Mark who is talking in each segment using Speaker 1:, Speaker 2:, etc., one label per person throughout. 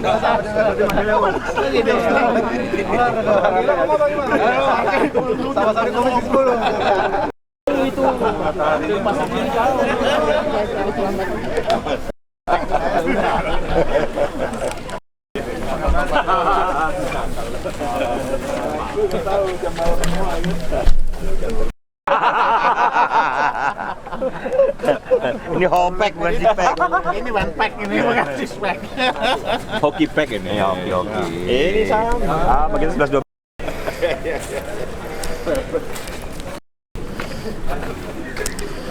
Speaker 1: Sama-sama komisi 10. Itu pasang diri kau.
Speaker 2: Ini hopek bukan sipek.
Speaker 1: Ini one pack, ini bukan six pack.
Speaker 2: Hoki pack ini. Hoki. Ini sama. Bagian 11 12.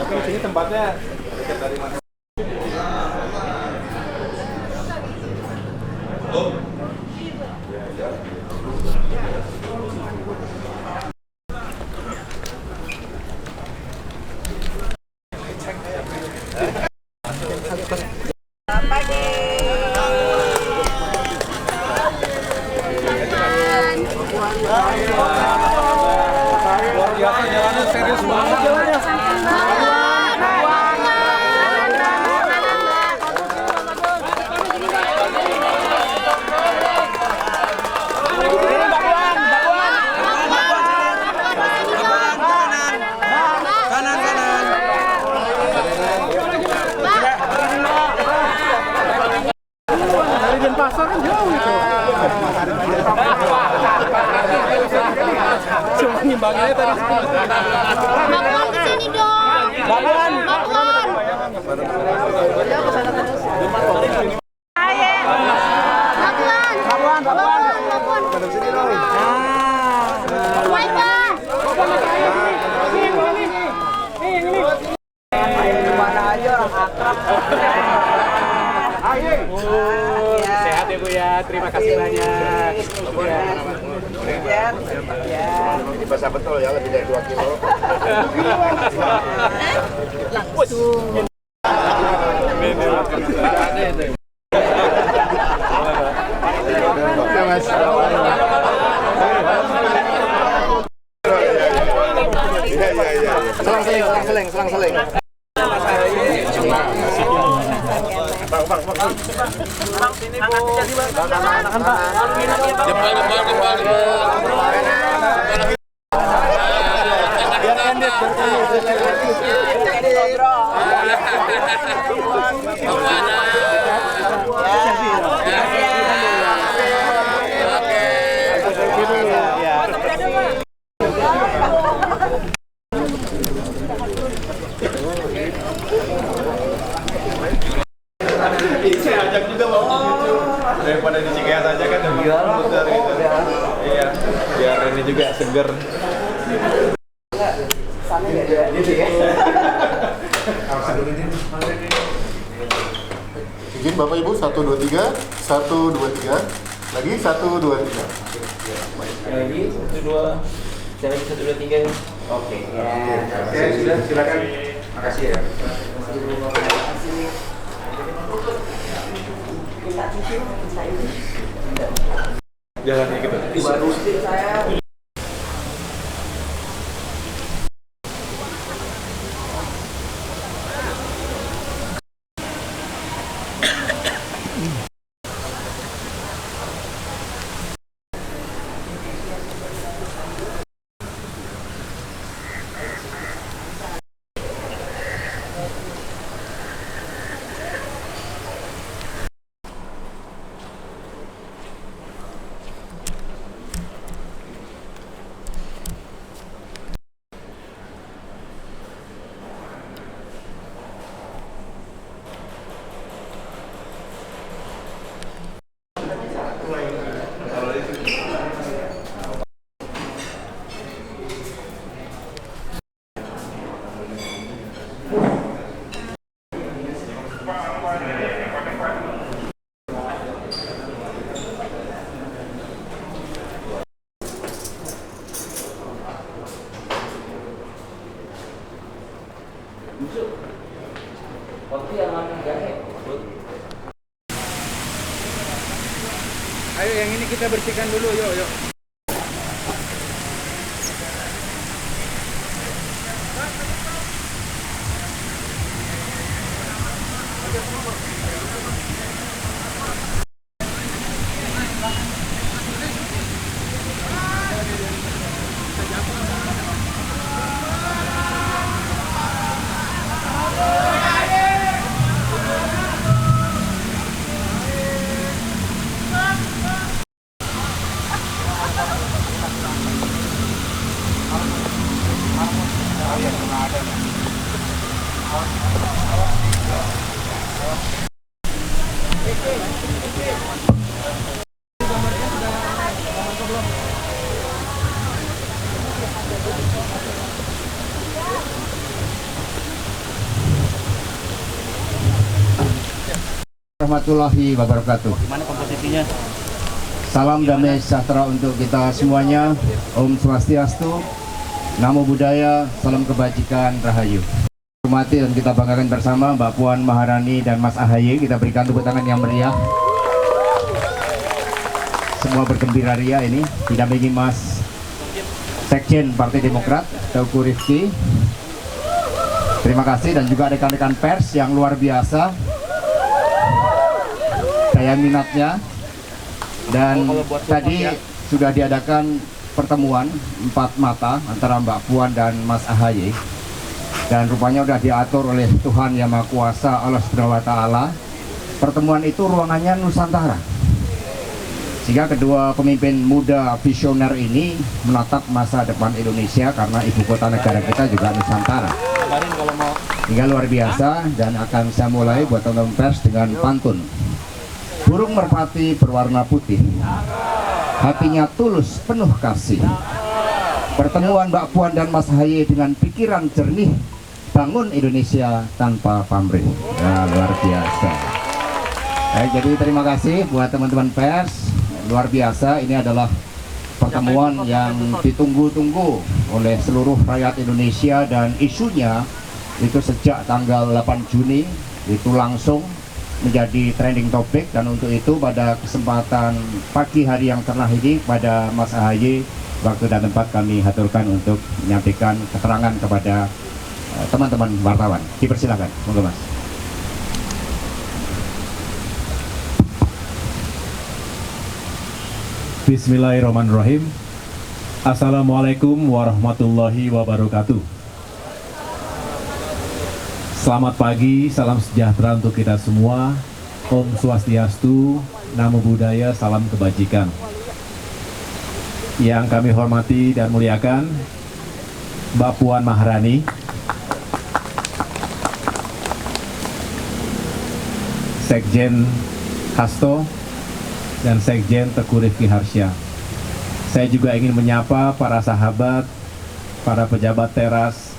Speaker 1: Tapi di sini tempatnya dekat dari mana? Luar biasa jalannya, serius banget jalannya. Dari Denpasar kan jauh itu. Cuma nyimbanginnya tadi.
Speaker 3: Bapuan kesini dong. Bapuan. Bapuan.
Speaker 1: Sehat ya Bu ya, terima kasih banyak.
Speaker 2: Ini basah betul ya, lebih dari 2 kilo.
Speaker 3: Langsung.
Speaker 2: Selang-seling.
Speaker 1: Bang, sini Bu. Anak-anak, Pak.
Speaker 4: Jempol.
Speaker 1: Biar candid. Ini saya ajak juga mau daripada di Cikeas aja kan muter gitu. Iya, biar ini juga seger.
Speaker 5: Izin Bapak Ibu 1 2 3 1 2 3 lagi 1 2 3
Speaker 4: Lagi 1 2 saya lagi 1 2 3. Oke.
Speaker 5: Oke, sudah silakan. Makasih ya.
Speaker 1: Jalannya gitu.
Speaker 4: Waktu yang mana jahe?
Speaker 1: Ayo yang ini kita bersihkan dulu, yuk.
Speaker 6: warahmatullahi wabarakatuh.
Speaker 7: Gimana komposisinya?
Speaker 6: Salam damai sejahtera untuk kita semuanya. Om Swastiastu, Namo Buddhaya, salam kebajikan, Rahayu. Hormati dan kita banggakan bersama Mbak Puan Maharani dan Mas AHY. Kita berikan tepuk tangan yang meriah. Semua bergembira ria ini. Didampingi Mas Sekjen Partai Demokrat, Teuku Rifki. Terima kasih, dan juga rekan-rekan pers yang luar biasa daya minatnya. Dan tadi sudah diadakan pertemuan 4 mata antara Mbak Puan dan Mas AHY, dan rupanya sudah diatur oleh Tuhan Yang Maha Kuasa Allah Subhanahu wa Ta'ala. Pertemuan itu ruangannya Nusantara, sehingga kedua pemimpin muda visioner ini menatap masa depan Indonesia, karena ibu kota negara kita juga Nusantara. Hingga luar biasa, dan akan saya mulai buat teman-teman pers dengan pantun. Burung merpati berwarna putih, hatinya tulus penuh kasih. Pertemuan Mbak Puan dan Mas AHY dengan pikiran jernih, bangun Indonesia tanpa pamrih. Nah, luar biasa. Jadi terima kasih buat teman-teman pers. Luar biasa, ini adalah pertemuan yang ditunggu-tunggu oleh seluruh rakyat Indonesia, dan isunya itu sejak tanggal 8 Juni itu langsung menjadi trending topik. Dan untuk itu pada kesempatan pagi hari yang cerah ini pada Mas AHY, waktu dan tempat kami haturkan untuk menyampaikan keterangan kepada teman-teman wartawan. Dipersilakan, monggo Mas.
Speaker 8: Bismillahirrahmanirrahim. Assalamualaikum warahmatullahi wabarakatuh. Selamat pagi, salam sejahtera untuk kita semua. Om Swastiastu, Namo Buddhaya, salam kebajikan. Yang kami hormati dan muliakan Mbak Puan Maharani, Sekjen Hasto, dan Sekjen Teuku Rifki Harsha. Saya juga ingin menyapa para sahabat, para pejabat teras,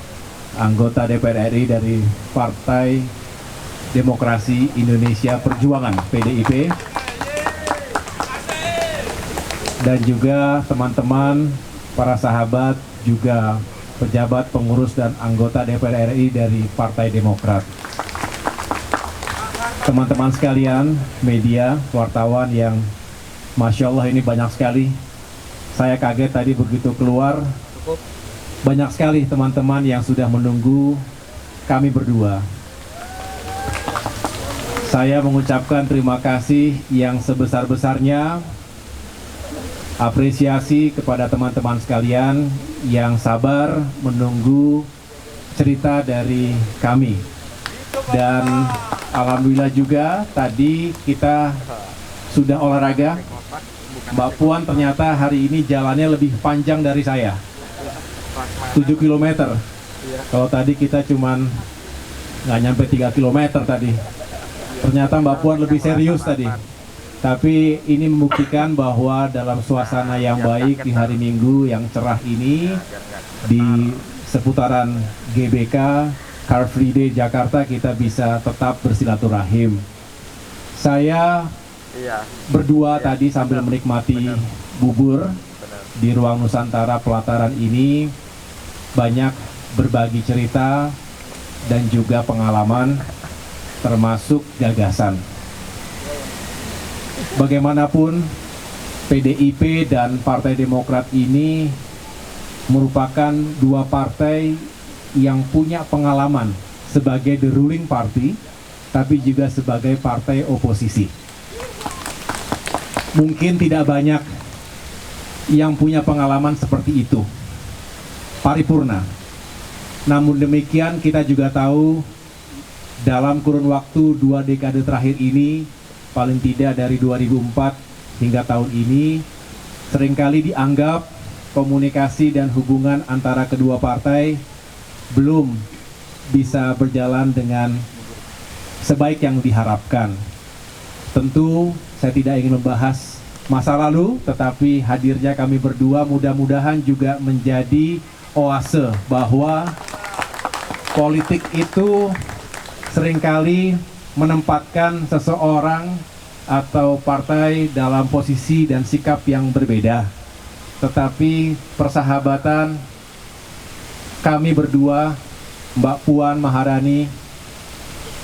Speaker 8: anggota DPR RI dari Partai Demokrasi Indonesia Perjuangan (PDIP), dan juga teman-teman para sahabat, juga pejabat, pengurus, dan anggota DPR RI dari Partai Demokrat. Teman-teman sekalian, media, wartawan yang Masya Allah ini banyak sekali. Saya kaget tadi begitu keluar, banyak sekali teman-teman yang sudah menunggu kami berdua. Saya mengucapkan terima kasih yang sebesar-besarnya, apresiasi kepada teman-teman sekalian yang sabar menunggu cerita dari kami. Dan alhamdulillah juga tadi kita sudah olahraga. Mbak Puan ternyata hari ini jalannya lebih panjang dari saya, 7 km. Kalau tadi kita cuman nggak nyampe 3 km tadi. Ternyata Mbak Puan lebih serius tadi. Tapi ini membuktikan bahwa dalam suasana yang baik di hari Minggu yang cerah ini, di seputaran GBK Car Free Day Jakarta, kita bisa tetap bersilaturahim. Saya berdua tadi sambil menikmati bubur di ruang Nusantara pelataran ini, banyak berbagi cerita dan juga pengalaman, termasuk gagasan. Bagaimanapun, PDIP dan Partai Demokrat ini merupakan dua partai yang punya pengalaman sebagai the ruling party, tapi juga sebagai partai oposisi. Mungkin tidak banyak yang punya pengalaman seperti itu, paripurna. Namun demikian, kita juga tahu dalam kurun waktu 2 dekade terakhir ini, paling tidak dari 2004 hingga tahun ini, seringkali dianggap komunikasi dan hubungan antara kedua partai belum bisa berjalan dengan sebaik yang diharapkan. Tentu saya tidak ingin membahas masa lalu, tetapi hadirnya kami berdua mudah-mudahan juga menjadi oase bahwa politik itu seringkali menempatkan seseorang atau partai dalam posisi dan sikap yang berbeda. Tetapi persahabatan kami berdua, Mbak Puan Maharani,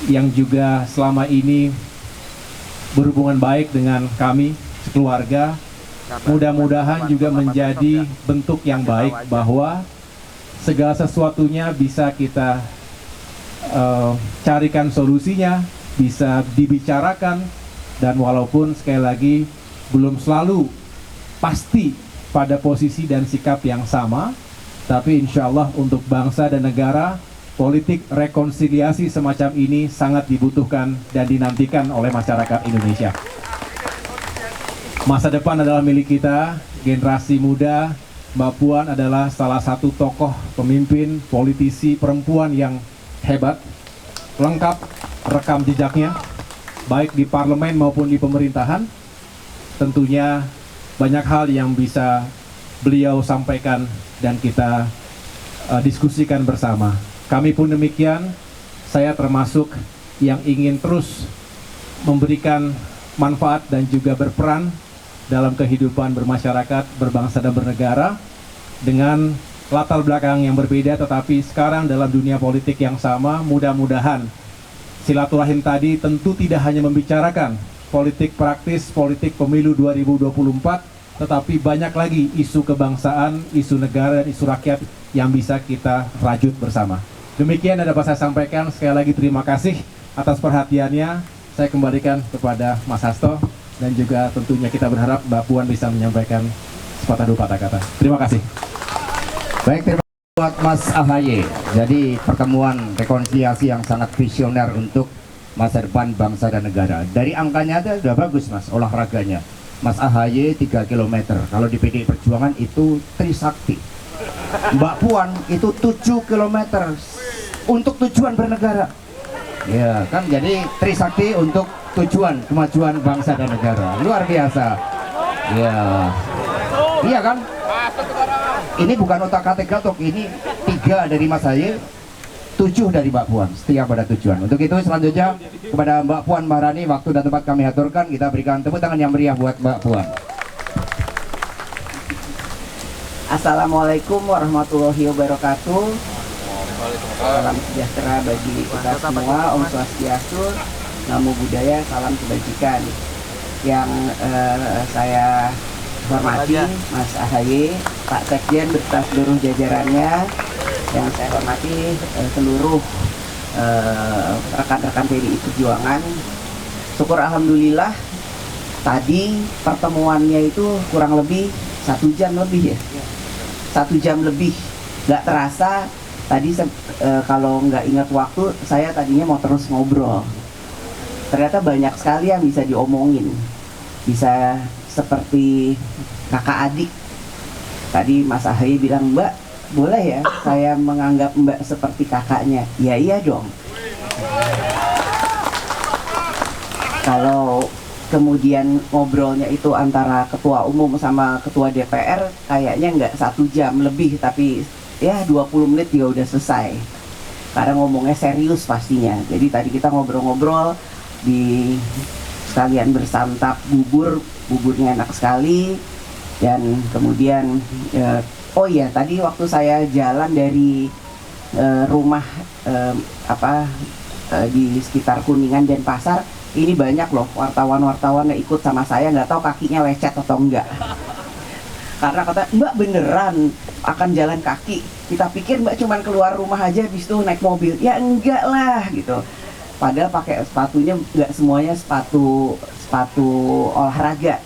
Speaker 8: yang juga selama ini berhubungan baik dengan kami sekeluarga, mudah-mudahan juga menjadi bentuk yang baik bahwa segala sesuatunya bisa kita carikan solusinya, bisa dibicarakan, dan walaupun sekali lagi belum selalu pasti pada posisi dan sikap yang sama, tapi insya Allah untuk bangsa dan negara, politik rekonsiliasi semacam ini sangat dibutuhkan dan dinantikan oleh masyarakat Indonesia. Masa depan adalah milik kita, generasi muda. Mbak Puan adalah salah satu tokoh pemimpin, politisi perempuan yang hebat, lengkap rekam jejaknya, baik di parlemen maupun di pemerintahan. Tentunya banyak hal yang bisa beliau sampaikan dan kita diskusikan bersama. Kami pun demikian, saya termasuk yang ingin terus memberikan manfaat dan juga berperan dalam kehidupan bermasyarakat, berbangsa dan bernegara dengan latar belakang yang berbeda, tetapi sekarang dalam dunia politik yang sama. Mudah-mudahan silaturahim tadi tentu tidak hanya membicarakan politik praktis, politik pemilu 2024, tetapi banyak lagi isu kebangsaan, isu negara, dan isu rakyat yang bisa kita rajut bersama. Demikian yang dapat saya sampaikan. Sekali lagi terima kasih atas perhatiannya. Saya kembalikan kepada Mas Hasto, dan juga tentunya kita berharap Mbak Puan bisa menyampaikan sepatah dua patah kata. Terima kasih.
Speaker 6: Baik, terima kasih buat Mas AHY. Jadi pertemuan rekonsiliasi yang sangat visioner untuk masa depan bangsa dan negara. Dari angkanya ada sudah bagus Mas, olahraganya. Mas AHY 3 km, kalau di PDI Perjuangan itu Trisakti. Mbak Puan itu 7 km untuk tujuan bernegara. Ya kan, jadi Trisakti untuk tujuan kemajuan bangsa dan negara. Luar biasa. Ya, iya kan? Ini bukan otak-atik gatok, ini 3 dari Mas AHY, 7 dari Mbak Puan, setia pada tujuan. Untuk itu selanjutnya kepada Mbak Puan Maharani, waktu dan tempat kami aturkan, kita berikan tepuk tangan yang meriah buat Mbak Puan.
Speaker 7: Assalamualaikum warahmatullahi wabarakatuh. Salam sejahtera bagi kita semua. Om Swastiastu, Namo Buddhaya, salam kebajikan. Yang saya hormati Mas AHY, Pak Sekjen beserta seluruh jajarannya. Yang saya hormati seluruh rekan-rekan PDI Perjuangan. Syukur alhamdulillah tadi pertemuannya itu kurang lebih 1 jam lebih ya. 1 jam lebih, nggak terasa. Tadi kalau nggak ingat waktu, saya tadinya mau terus ngobrol. Ternyata banyak sekali yang bisa diomongin, bisa seperti kakak adik. Tadi Mas AHY bilang, Mbak, boleh ya saya menganggap Mbak seperti kakaknya? Ya iya dong. Kalau kemudian ngobrolnya itu antara ketua umum sama ketua DPR, kayaknya nggak 1 jam lebih, tapi ya 20 menit juga udah selesai. Karena ngomongnya serius pastinya. Jadi tadi kita ngobrol-ngobrol, di sekalian bersantap buburnya enak sekali. Dan kemudian oh iya, tadi waktu saya jalan dari rumah di sekitar Kuningan dan Pasar, ini banyak loh wartawan-wartawan yang ikut sama saya, nggak tahu kakinya lecet atau enggak. Karena kata, Mbak beneran akan jalan kaki. Kita pikir Mbak cuman keluar rumah aja, habis itu naik mobil. Ya enggak lah gitu. Padahal pakai sepatunya nggak semuanya sepatu olahraga.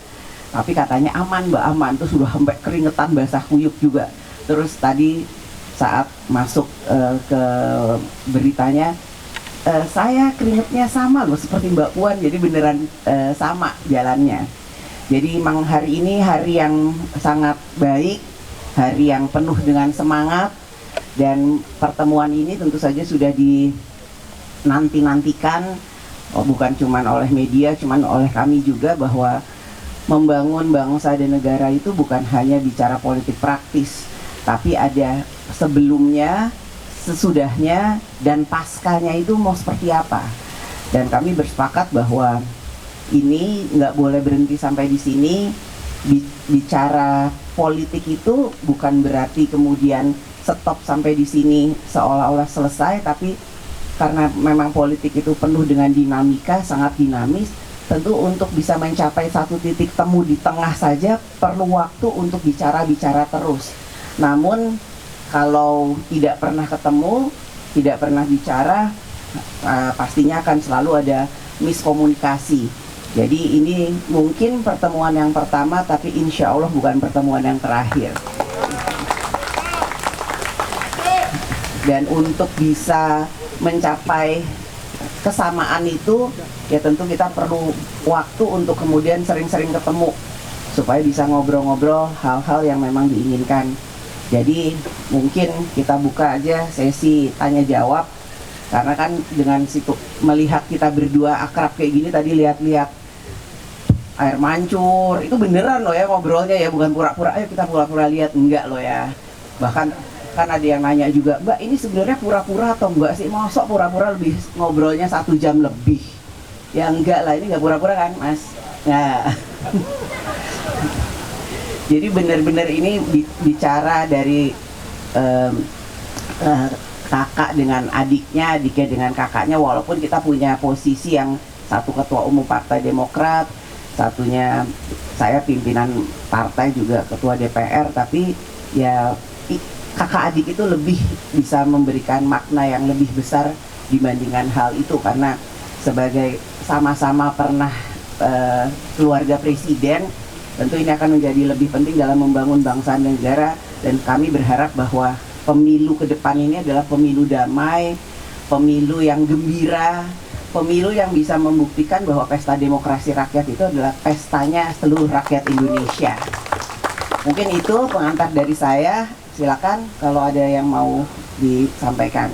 Speaker 7: Tapi katanya aman Mbak, aman. Terus sudah sampai keringetan basah kuyup juga. Terus tadi saat masuk ke beritanya, saya keringetnya sama loh seperti Mbak Puan, jadi beneran sama jalannya. Jadi memang hari ini hari yang sangat baik, hari yang penuh dengan semangat, dan pertemuan ini tentu saja sudah dinanti-nantikan, bukan cuma oleh media, cuma oleh kami juga, bahwa membangun bangsa dan negara itu bukan hanya bicara politik praktis, tapi ada sebelumnya, sesudahnya, dan paskanya itu mau seperti apa. Dan kami bersepakat bahwa ini nggak boleh berhenti sampai di sini. Bicara politik itu bukan berarti kemudian stop sampai di sini seolah-olah selesai, tapi karena memang politik itu penuh dengan dinamika, sangat dinamis, tentu untuk bisa mencapai satu titik temu di tengah saja perlu waktu untuk bicara-bicara terus. Namun kalau tidak pernah ketemu, tidak pernah bicara, pastinya akan selalu ada miskomunikasi. Jadi ini mungkin pertemuan yang pertama, tapi insya Allah bukan pertemuan yang terakhir. Dan untuk bisa mencapai kesamaan itu, ya tentu kita perlu waktu untuk kemudian sering-sering ketemu, supaya bisa ngobrol-ngobrol hal-hal yang memang diinginkan. Jadi mungkin kita buka aja sesi tanya-jawab, karena kan dengan situ melihat kita berdua akrab kayak gini, tadi lihat-lihat air mancur, itu beneran loh ya ngobrolnya ya, bukan pura-pura, ayo kita pura-pura lihat, enggak loh ya. Bahkan kan ada yang nanya juga, Mbak ini sebenarnya pura-pura atau enggak sih, mosok pura-pura lebih ngobrolnya 1 jam lebih. Ya enggak lah, ini enggak pura-pura kan Mas. Nah jadi benar-benar ini bicara dari kakak dengan adiknya, adiknya dengan kakaknya, walaupun kita punya posisi yang satu ketua umum Partai Demokrat, satunya saya pimpinan partai juga ketua DPR, tapi ya kakak adik itu lebih bisa memberikan makna yang lebih besar dibandingkan hal itu, karena sebagai sama-sama pernah keluarga presiden, tentu ini akan menjadi lebih penting dalam membangun bangsa dan negara. Dan kami berharap bahwa pemilu ke depan ini adalah pemilu damai, pemilu yang gembira, pemilu yang bisa membuktikan bahwa pesta demokrasi rakyat itu adalah pestanya seluruh rakyat Indonesia. Mungkin itu pengantar dari saya. Silakan kalau ada yang mau disampaikan.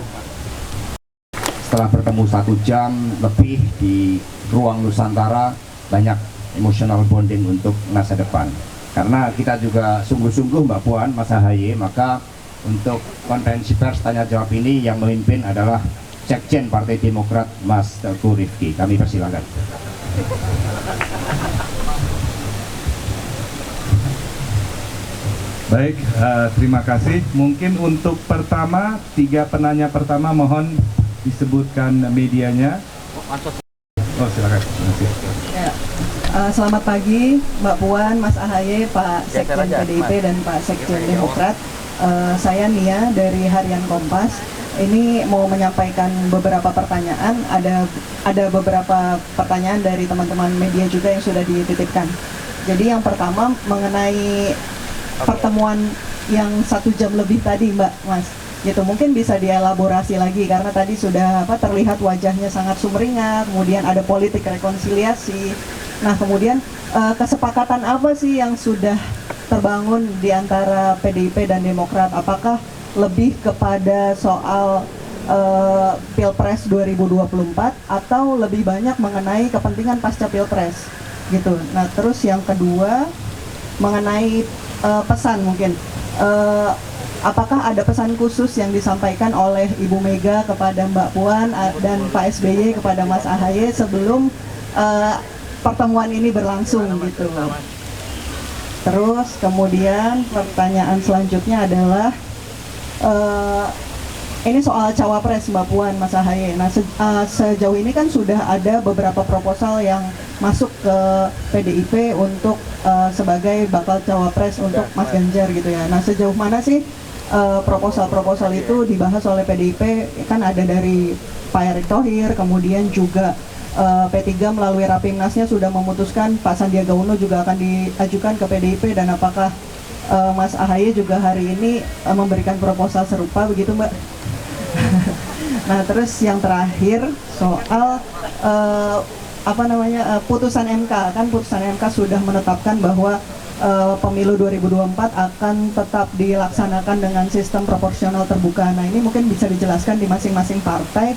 Speaker 6: Setelah bertemu 1 jam lebih di ruang Nusantara, banyak emotional bonding untuk masa depan. Karena kita juga sungguh-sungguh Mbak Puan, Mas Ahaye, maka untuk konferensi pers tanya jawab ini yang memimpin adalah Sekjen Partai Demokrat Mas Teguh Rifki. Kami persilakan.
Speaker 9: Baik, terima kasih. Mungkin untuk pertama, 3 penanya pertama mohon disebutkan medianya. Oh silakan. Terima kasih.
Speaker 10: Ya. Selamat pagi Mbak Puan, Mas Ahaye, Pak Sekjen PDIP dan Pak Sekjen Demokrat. Saya Nia dari Harian Kompas. Ini mau menyampaikan beberapa pertanyaan. Ada beberapa pertanyaan dari teman-teman media juga yang sudah dititipkan. Jadi yang pertama mengenai pertemuan yang 1 jam lebih tadi Mbak, Mas, gitu, mungkin bisa dielaborasi lagi karena tadi sudah terlihat wajahnya sangat sumringah, kemudian ada politik rekonsiliasi. Nah kemudian kesepakatan apa sih yang sudah terbangun di antara PDIP dan Demokrat? Apakah lebih kepada soal Pilpres 2024 atau lebih banyak mengenai kepentingan pasca Pilpres gitu? Nah terus yang kedua mengenai pesan mungkin, apakah ada pesan khusus yang disampaikan oleh Ibu Mega kepada Mbak Puan dan Pak SBY kepada Mas Ahaye sebelum pertemuan ini berlangsung gitu? Terus kemudian pertanyaan selanjutnya adalah ini soal cawapres Mbak Puan, Mas Ahaye. Nah sejauh ini kan sudah ada beberapa proposal yang masuk ke PDIP untuk sebagai bakal cawapres untuk Mas Ganjar gitu ya. Nah sejauh mana sih proposal-proposal itu dibahas oleh PDIP? Kan ada dari Pak Erick Thohir, kemudian juga P3 melalui Rapimnasnya sudah memutuskan Pak Sandiaga Uno juga akan diajukan ke PDIP, dan apakah Mas Ahaye juga hari ini memberikan proposal serupa begitu Mbak? Nah terus yang terakhir soal putusan MK, kan putusan MK sudah menetapkan bahwa pemilu 2024 akan tetap dilaksanakan dengan sistem proporsional terbuka. Nah ini mungkin bisa dijelaskan di masing-masing partai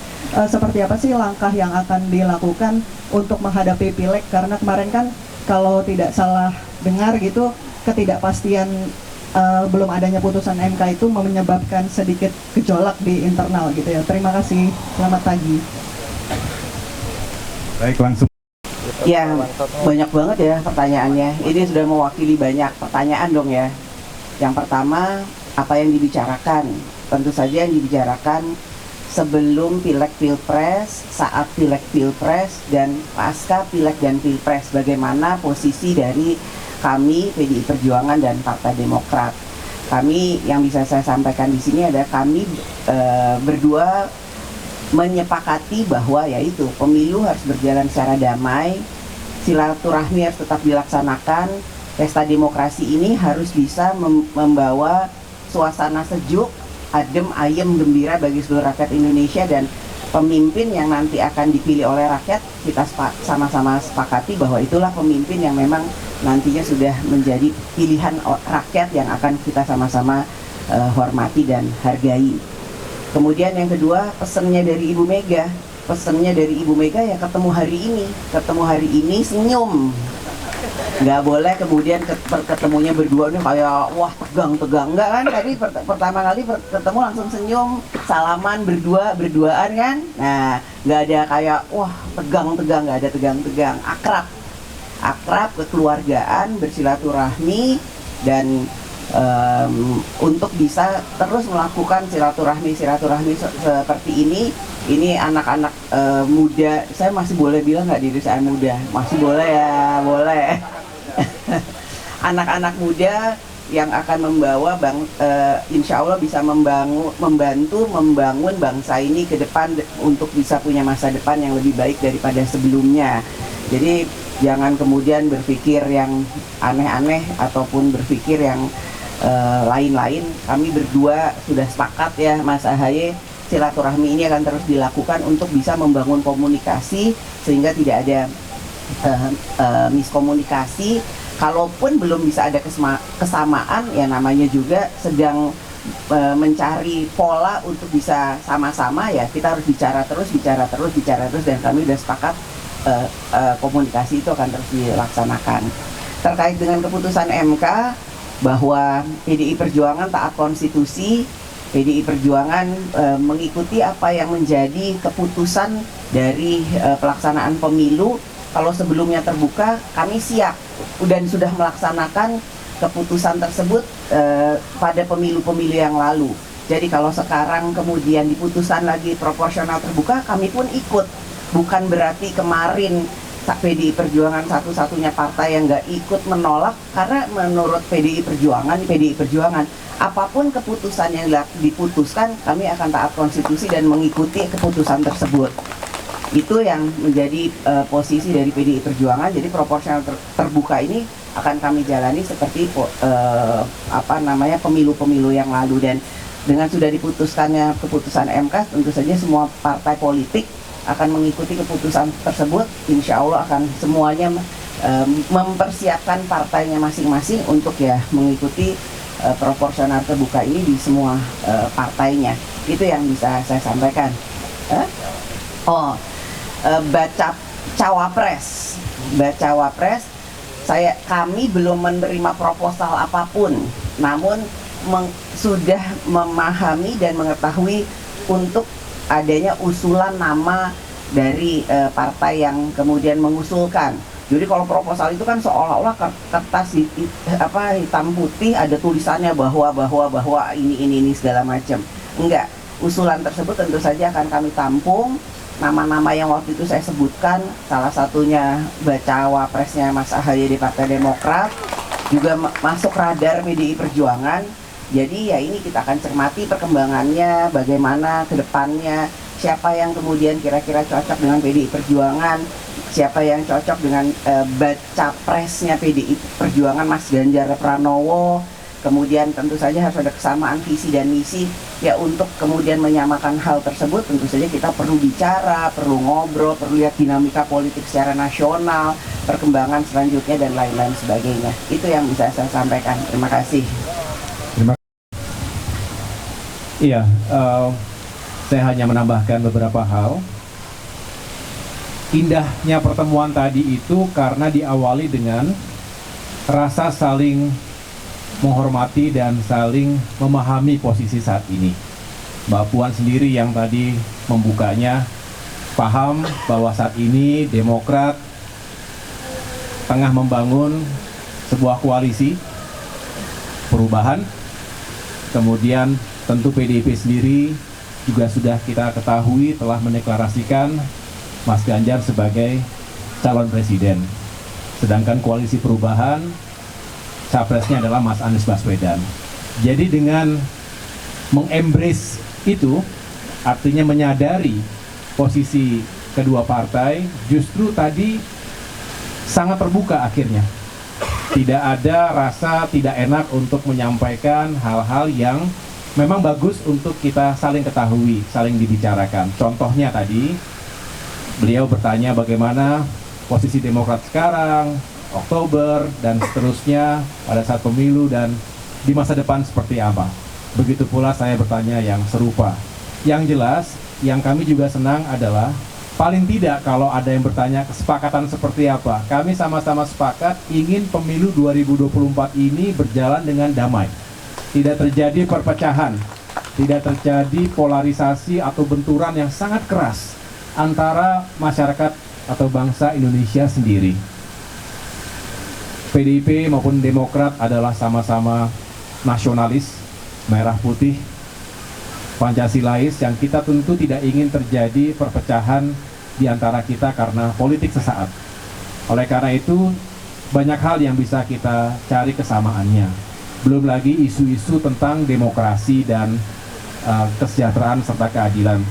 Speaker 10: seperti apa sih langkah yang akan dilakukan untuk menghadapi pileg, karena kemarin kan kalau tidak salah dengar gitu ketidakpastian belum adanya putusan MK itu menyebabkan sedikit gejolak di internal gitu ya. Terima kasih, selamat pagi.
Speaker 9: Baik, langsung.
Speaker 7: Ya, banyak banget ya pertanyaannya. Ini sudah mewakili banyak pertanyaan dong ya. Yang pertama, apa yang dibicarakan? Tentu saja yang dibicarakan sebelum Pileg Pilpres, saat Pileg Pilpres, dan pasca Pileg dan Pilpres. Bagaimana posisi dari kami PDI Perjuangan dan Partai Demokrat. Kami yang bisa saya sampaikan di sini adalah kami berdua menyepakati bahwa yaitu pemilu harus berjalan secara damai, silaturahmi harus tetap dilaksanakan, pesta demokrasi ini harus bisa membawa suasana sejuk, adem, ayem, gembira bagi seluruh rakyat Indonesia, dan pemimpin yang nanti akan dipilih oleh rakyat kita sama-sama sepakati bahwa itulah pemimpin yang memang nantinya sudah menjadi pilihan rakyat yang akan kita sama-sama hormati dan hargai. Kemudian yang kedua, pesannya dari Ibu Mega. Pesannya dari Ibu Mega ya ketemu hari ini senyum. Nggak boleh kemudian ketemunya berdua nih kayak wah tegang, enggak kan? Tadi pertama kali ketemu langsung senyum, salaman berduaan kan? Nah, nggak ada kayak wah tegang, nggak ada tegang, akrab, kekeluargaan, bersilaturahmi, dan untuk bisa terus melakukan silaturahmi seperti ini anak-anak muda. Saya masih boleh bilang nggak diri saya muda? Masih boleh ya, boleh. Anak-anak muda yang akan membawa insya Allah bisa membantu membangun bangsa ini ke depan untuk bisa punya masa depan yang lebih baik daripada sebelumnya. Jadi jangan kemudian berpikir yang aneh-aneh ataupun berpikir yang lain-lain. Kami berdua sudah sepakat ya Mas Ahaye, silaturahmi ini akan terus dilakukan untuk bisa membangun komunikasi sehingga tidak ada miskomunikasi. Kalaupun belum bisa ada kesamaan, ya namanya juga sedang mencari pola untuk bisa sama-sama, ya kita harus bicara terus, dan kami sudah sepakat komunikasi itu akan terus dilaksanakan. Terkait dengan keputusan MK bahwa PDI Perjuangan taat konstitusi, PDI Perjuangan mengikuti apa yang menjadi keputusan dari pelaksanaan pemilu. Kalau sebelumnya terbuka, kami siap dan sudah melaksanakan keputusan tersebut pada pemilu-pemilu yang lalu. Jadi kalau sekarang kemudian diputuskan lagi proporsional terbuka, kami pun ikut. Bukan berarti kemarin PDI Perjuangan satu-satunya partai yang nggak ikut menolak, karena menurut PDI Perjuangan apapun keputusan yang diputuskan, kami akan taat konstitusi dan mengikuti keputusan tersebut. Itu yang menjadi posisi dari PDI Perjuangan. Jadi proporsional terbuka ini akan kami jalani seperti pemilu-pemilu yang lalu, dan dengan sudah diputuskannya keputusan MK, tentu saja semua partai politik akan mengikuti keputusan tersebut. Insya Allah akan semuanya mempersiapkan partainya masing-masing untuk ya mengikuti proporsional terbuka ini di semua partainya. Itu yang bisa saya sampaikan. Baca cawapres, kami belum menerima proposal apapun, namun sudah memahami dan mengetahui untuk adanya usulan nama dari partai yang kemudian mengusulkan. Jadi kalau proposal itu kan seolah-olah kertas hitam putih ada tulisannya bahwa ini segala macam. Enggak, usulan tersebut tentu saja akan kami tampung. Nama-nama yang waktu itu saya sebutkan, salah satunya bacawa presnya Mas Ahaye di Partai Demokrat, juga masuk radar PDI Perjuangan. Jadi ya ini kita akan cermati perkembangannya, bagaimana ke depannya, siapa yang kemudian kira-kira cocok dengan PDI Perjuangan, siapa yang cocok dengan baca presnya PDI Perjuangan Mas Ganjar Pranowo. Kemudian tentu saja harus ada kesamaan visi dan misi. Ya untuk kemudian menyamakan hal tersebut tentu saja kita perlu bicara, perlu ngobrol, perlu lihat dinamika politik secara nasional, perkembangan selanjutnya dan lain-lain sebagainya. Itu yang bisa saya sampaikan. Terima kasih.
Speaker 8: Iya, saya hanya menambahkan beberapa hal. Indahnya pertemuan tadi itu karena diawali dengan rasa saling menghormati dan saling memahami posisi saat ini. Mbak Puan sendiri yang tadi membukanya paham bahwa saat ini Demokrat tengah membangun sebuah koalisi perubahan. Kemudian tentu PDIP sendiri juga sudah kita ketahui telah mendeklarasikan Mas Ganjar sebagai calon presiden. Sedangkan koalisi perubahan, capresnya adalah Mas Anies Baswedan. Jadi dengan mengembrace itu, artinya menyadari posisi kedua partai, justru tadi sangat terbuka akhirnya. Tidak ada rasa tidak enak untuk menyampaikan hal-hal yang memang bagus untuk kita saling ketahui, saling dibicarakan. Contohnya tadi, beliau bertanya bagaimana posisi Demokrat sekarang, Oktober, dan seterusnya pada saat pemilu dan di masa depan seperti apa. Begitu pula saya bertanya yang serupa. Yang jelas, yang kami juga senang adalah paling tidak kalau ada yang bertanya kesepakatan seperti apa. Kami sama-sama sepakat ingin pemilu 2024 ini berjalan dengan damai. Tidak terjadi perpecahan, tidak terjadi polarisasi atau benturan yang sangat keras antara masyarakat atau bangsa Indonesia sendiri. PDIP maupun Demokrat adalah sama-sama nasionalis, merah putih, Pancasilais, yang kita tentu tidak ingin terjadi perpecahan di antara kita karena politik sesaat. Oleh karena itu, banyak hal yang bisa kita cari kesamaannya. Belum lagi isu-isu tentang demokrasi dan kesejahteraan serta keadilan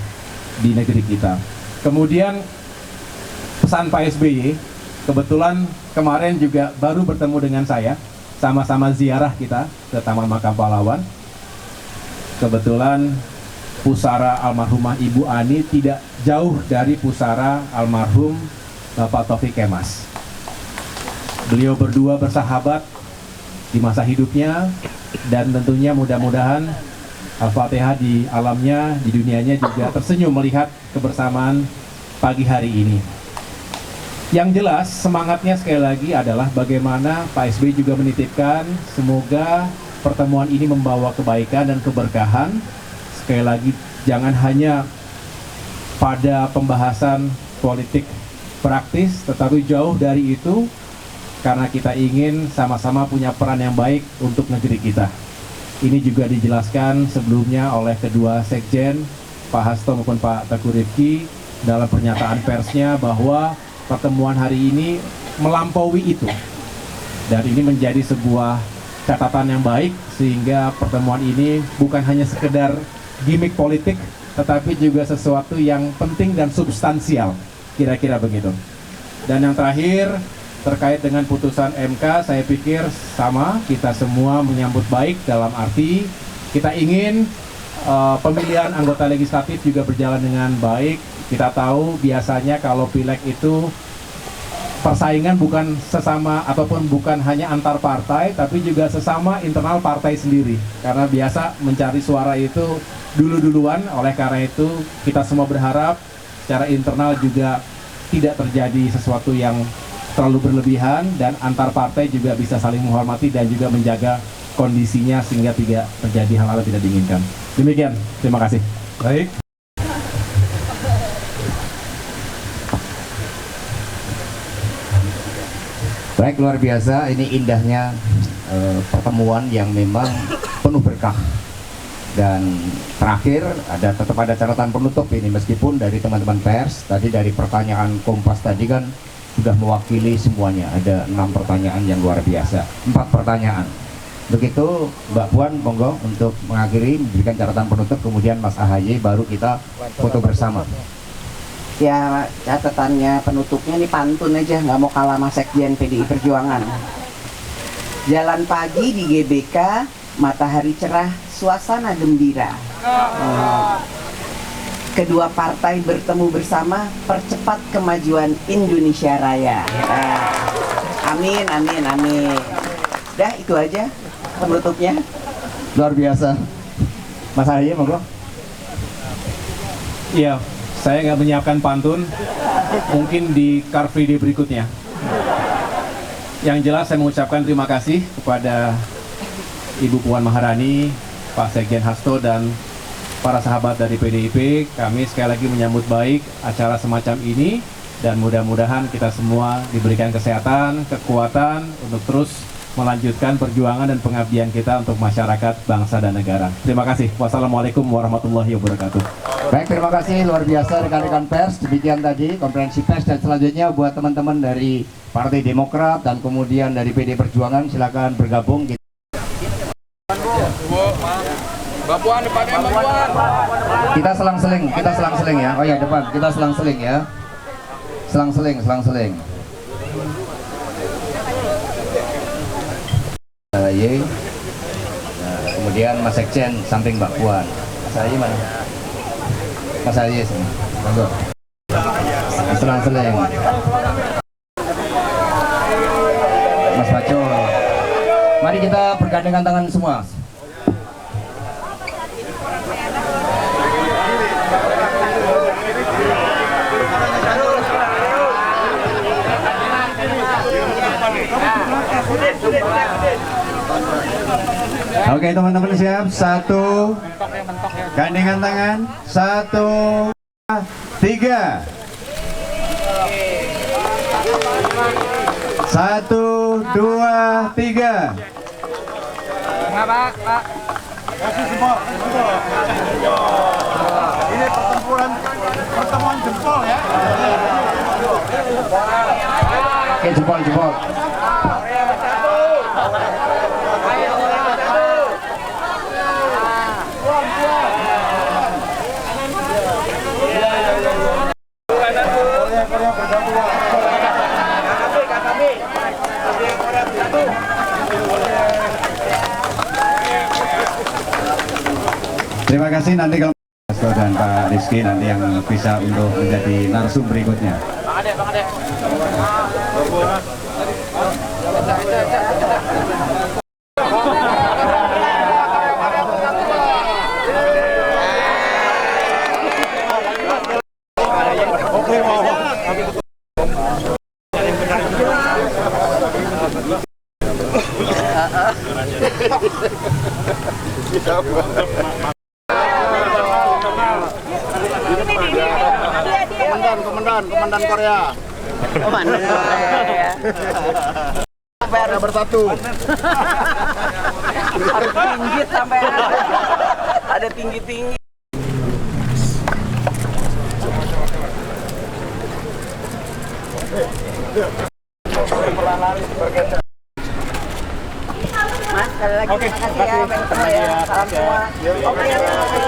Speaker 8: di negeri kita. Kemudian pesan Pak SBY, kebetulan kemarin juga baru bertemu dengan saya, sama-sama ziarah kita ke Taman Makam Pahlawan. Kebetulan pusara almarhumah Ibu Ani tidak jauh dari pusara almarhum Bapak Taufik Kemas. Beliau berdua bersahabat di masa hidupnya, dan tentunya mudah-mudahan Al-Fatihah di alamnya, di dunianya juga tersenyum melihat kebersamaan pagi hari ini. Yang jelas semangatnya sekali lagi adalah bagaimana Pak SBY juga menitipkan semoga pertemuan ini membawa kebaikan dan keberkahan. Sekali lagi jangan hanya pada pembahasan politik praktis, tetapi jauh dari itu, karena kita ingin sama-sama punya peran yang baik untuk negeri kita. Ini juga dijelaskan sebelumnya oleh kedua sekjen, Pak Hasto maupun Pak Teguh Rifki, dalam pernyataan persnya bahwa pertemuan hari ini melampaui itu. Dan ini menjadi sebuah catatan yang baik, sehingga pertemuan ini bukan hanya sekedar gimmick politik, tetapi juga sesuatu yang penting dan substansial, kira-kira begitu. Dan yang terakhir, terkait dengan putusan MK, saya pikir sama, kita semua menyambut baik dalam arti kita ingin pemilihan anggota legislatif juga berjalan dengan baik. Kita tahu biasanya kalau pileg itu persaingan bukan sesama ataupun bukan hanya antar partai, tapi juga sesama internal partai sendiri. Karena biasa mencari suara itu dulu-duluan, oleh karena itu kita semua berharap secara internal juga tidak terjadi sesuatu yang terlalu berlebihan, dan antar partai juga bisa saling menghormati dan juga menjaga kondisinya sehingga tidak terjadi hal-hal tidak diinginkan. Demikian, terima kasih.
Speaker 9: Baik.
Speaker 6: Baik, luar biasa. Ini indahnya pertemuan yang memang penuh berkah. Dan terakhir tetap ada catatan penutup ini, meskipun dari teman-teman pers tadi dari pertanyaan Kompas tadi kan sudah mewakili semuanya. Ada 6 pertanyaan yang luar biasa, 4 pertanyaan. Begitu Mbak Puan, monggo untuk mengakhiri, memberikan catatan penutup, kemudian Mas AHY baru kita foto bersama.
Speaker 7: Ya, catatannya penutupnya nih pantun aja, nggak mau kalah sama Sekjen PDI Perjuangan. Jalan pagi di GBK, matahari cerah, suasana gembira. Kedua partai bertemu bersama, percepat kemajuan Indonesia Raya. Amin, amin, amin. Dah, itu aja penutupnya.
Speaker 6: Luar biasa. Mas AHY, monggo.
Speaker 8: Iya. Saya nggak menyiapkan pantun, mungkin di Car Free Day berikutnya. Yang jelas saya mengucapkan terima kasih kepada Ibu Puan Maharani, Pak Sekjen Hasto, dan para sahabat dari PDIP, kami sekali lagi menyambut baik acara semacam ini dan mudah-mudahan kita semua diberikan kesehatan, kekuatan untuk terus melanjutkan perjuangan dan pengabdian kita untuk masyarakat, bangsa, dan negara. Terima kasih. Wassalamualaikum warahmatullahi wabarakatuh.
Speaker 6: Baik, terima kasih luar biasa rekan-rekan pers. Demikian tadi konferensi pers, dan selanjutnya buat teman-teman dari Partai Demokrat dan kemudian dari PD Perjuangan silakan bergabung. Kita selang-seling ya. Oh ya, depan. Kita selang-seling ya. Selang-seling. Ahaye. Nah, kemudian Mas Sekjen samping Mbak Puan. Mas Ahaye mana? Mas Ahaye sini. Monggo. Selang-seling. Mas Pacul. Mari kita bergandengan tangan semua. Oke teman-teman, siap? 1, gandengan tangan, 1, 3, 1, 2, 3.
Speaker 1: Pak. Kasih jempol. Ini pertemuan jempol ya.
Speaker 6: Oke, jempol. Terima kasih, nanti kalau Mas dan Pak Rizky nanti yang bisa untuk menjadi narsum berikutnya.
Speaker 1: Bang Ade. Komandan Korea.
Speaker 7: Komandan Korea.
Speaker 1: Sampai bersatu.
Speaker 7: Harus tinggi sampai ada tinggi-tinggi. Mas, sekali lagi terima kasih ya, teman-teman ya. Salam semua. Oke, terima kasih.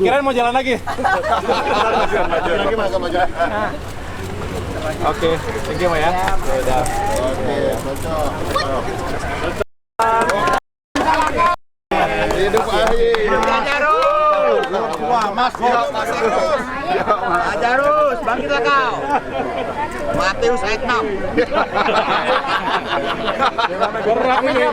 Speaker 1: Kira mau jalan lagi. Oke, thank you ya. Udah. Hidup Ahi. Wah, Mas.
Speaker 7: Ajarus, bangkitlah kau. Matius ayat 6.
Speaker 1: Gerak ini.